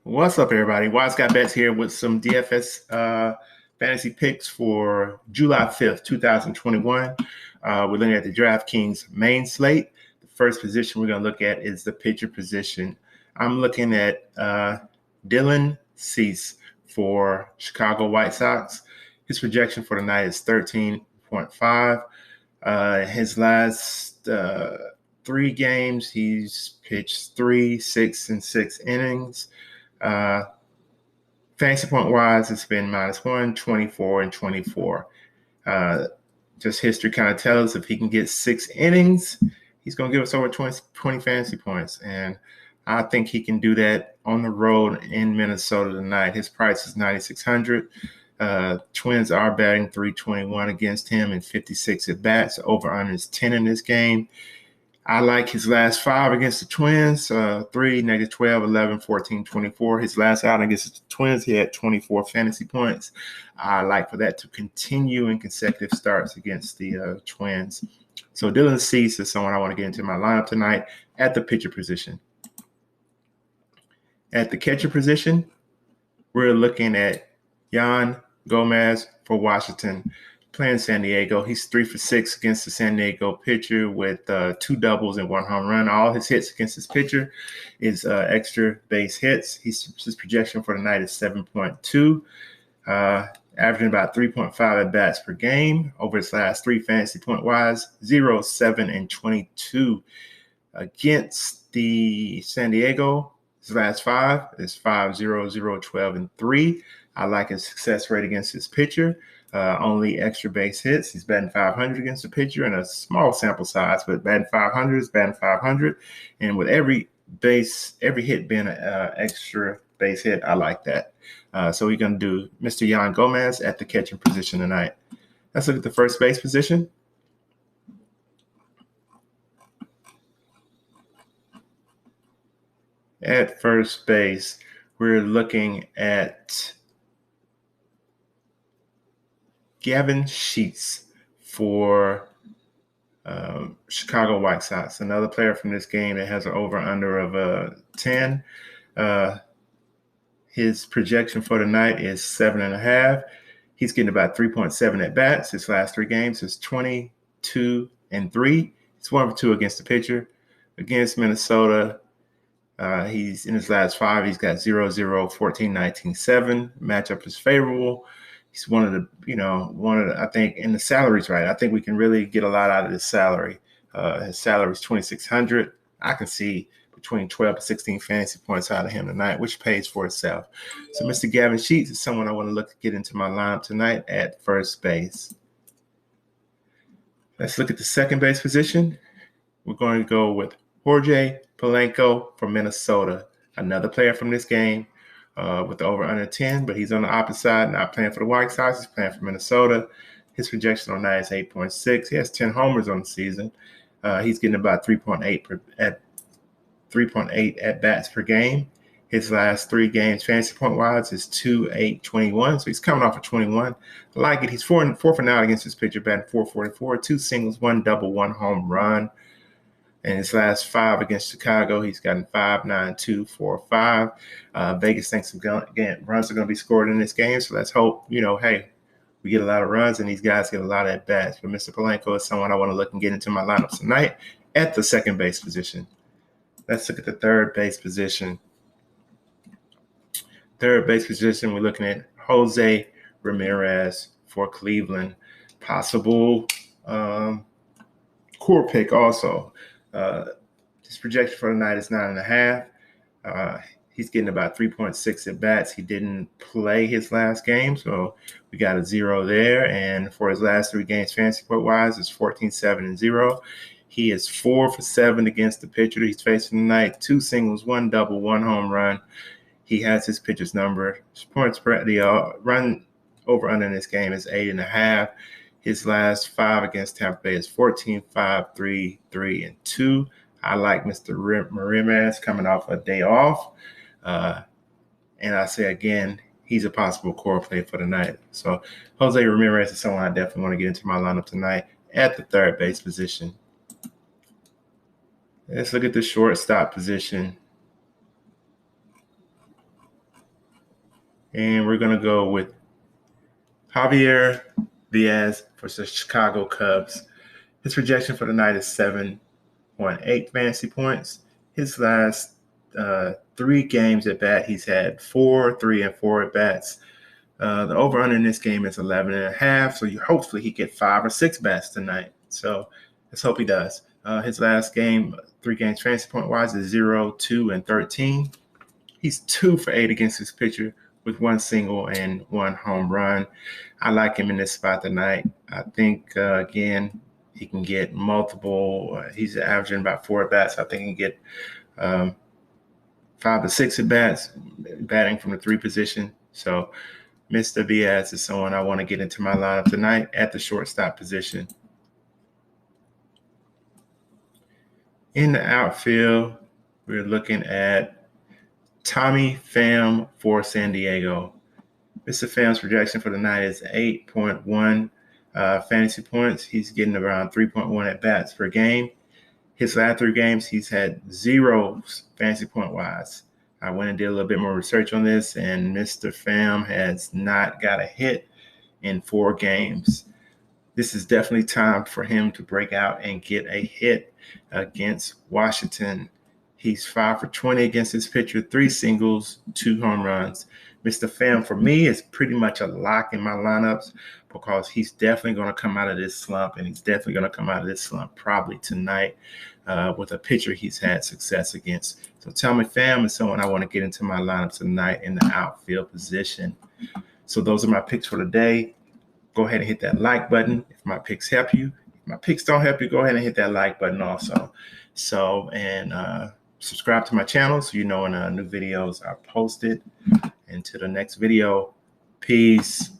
What's up, everybody? WiseGuyBets here with some DFS fantasy picks for July 5th, 2021. We're looking at the DraftKings main slate. The first position we're going to look at is the pitcher position. I'm looking at Dylan Cease for Chicago White Sox. His projection for the night is 13.5. His last three games, he's pitched 3, 6, and 6 innings. Fantasy point wise, it's been -1, 24, and 24. Just history kind of tells us if he can get 6 innings, he's going to give us over 20 fantasy points. And I think he can do that on the road in Minnesota tonight. His price is $9,600. Twins are batting .321 against him and 56 at bats. Over under is 10 in this game. I like his last 5 against the Twins, 3, -12, 11, 14, 24. His last outing against the Twins, he had 24 fantasy points. I like for that to continue in consecutive starts against the Twins. So Dylan Cease is someone I want to get into my lineup tonight at the pitcher position. At the catcher position, we're looking at Yan Gomez for Washington, playing San Diego. He's 3 for 6 against the San Diego pitcher with 2 doubles and 1 home run. All his hits against this pitcher is extra base hits. His projection for the night is 7.2, averaging about 3.5 at bats per game. Over his last 3 fantasy point wise, 0, 7, and 22. Against the San Diego, his last 5 is 5, 0, 0, 12, and 3. I like his success rate against this pitcher. Only extra base hits. He's batting .500 against the pitcher in a small sample size, but batting .500 is batting .500. And with every hit being an extra base hit, I like that. So we're going to do Mr. Yan Gomez at the catching position tonight. Let's look at the first base position. At first base, we're looking at Gavin Sheets for Chicago White Sox, another player from this game that has an over-under of 10. His projection for the night is 7.5. He's getting about 3.7 at bats. His last 3 games is 22 and 3. He's 1 for 2 against the pitcher. Against Minnesota, he's in his last 5. He's got 0, 0, 14, 19, 7. Matchup is favorable. He's one of the, I think, and the salary's right. I think we can really get a lot out of his salary. His salary is $2,600. I can see between 12 and 16 fantasy points out of him tonight, which pays for itself. So Mr. Gavin Sheets is someone I want to look to get into my lineup tonight at first base. Let's look at the second base position. We're going to go with Jorge Polanco from Minnesota, another player from this game. With the over under 10, but he's on the opposite side, not playing for the White Sox. He's playing for Minnesota. His projection on that is 8.6. He has 10 homers on the season. He's getting about 3.8 at bats per game. His last 3 games, fantasy point wise, is 2, 8, 21. So he's coming off of 21. I like it. He's 4 for now against his pitcher, batting .444, 2 singles, 1 double, 1 home run. In his last 5 against Chicago, he's gotten 5, 9, 2, 4, 5. Vegas thinks runs are going to be scored in this game. So let's hope, hey, we get a lot of runs and these guys get a lot of at-bats. But Mr. Polanco is someone I want to look and get into my lineup tonight at the second base position. Let's look at the third base position. Third base position, we're looking at Jose Ramirez for Cleveland. Possible core pick also. His projection for the night is 9.5. He's getting about 3.6 at bats. He didn't play his last game, so we got a 0 there. And for his last 3 games, fantasy point wise, it's 14, 7, and 0. He is 4 for 7 against the pitcher he's facing tonight. 2 singles, 1 double, 1 home run. He has his pitcher's number. Points per the run over under in this game is 8.5. His last 5 against Tampa Bay is 14, 5, 3, 3, and 2. I like Mr. Ramirez coming off a day off. And I say again, he's a possible core play for the night. So Jose Ramirez is someone I definitely want to get into my lineup tonight at the third base position. Let's look at the shortstop position. And we're going to go with Javier Diaz for the Chicago Cubs. His projection for the night is 7.8 fantasy points. His last 3 games at bat, he's had 4, 3, and 4 at bats. The over-under in this game is 11.5, so hopefully he get 5 or 6 bats tonight. So let's hope he does. His last game, 3 games fantasy point-wise, is 0, 2, and 13. He's 2 for 8 against his pitcher with 1 single and 1 home run. I like him in this spot tonight. I think, again, he can get multiple. He's averaging about 4 at-bats. I think he can get 5 to 6 at-bats, batting from the 3 position. So Mr. Diaz is someone I want to get into my lineup tonight at the shortstop position. In the outfield, we're looking at Tommy Pham for San Diego. Mr. Pham's projection for the night is 8.1 fantasy points. He's getting around 3.1 at-bats per game. His last 3 games, he's had 0 fantasy point-wise. I went and did a little bit more research on this, and Mr. Pham has not got a hit in 4 games. This is definitely time for him to break out and get a hit against Washington. He's 5 for 20 against his pitcher, 3 singles, 2 home runs. Mr. Pham, for me, is pretty much a lock in my lineups because he's definitely going to come out of this slump, and he's definitely going to come out of this slump probably tonight with a pitcher he's had success against. So Tommy Pham is someone I want to get into my lineup tonight in the outfield position. So those are my picks for today. Go ahead and hit that like button if my picks help you. If my picks don't help you, go ahead and hit that like button also. So, and subscribe to my channel so you know when new videos are posted. And to the next video, peace.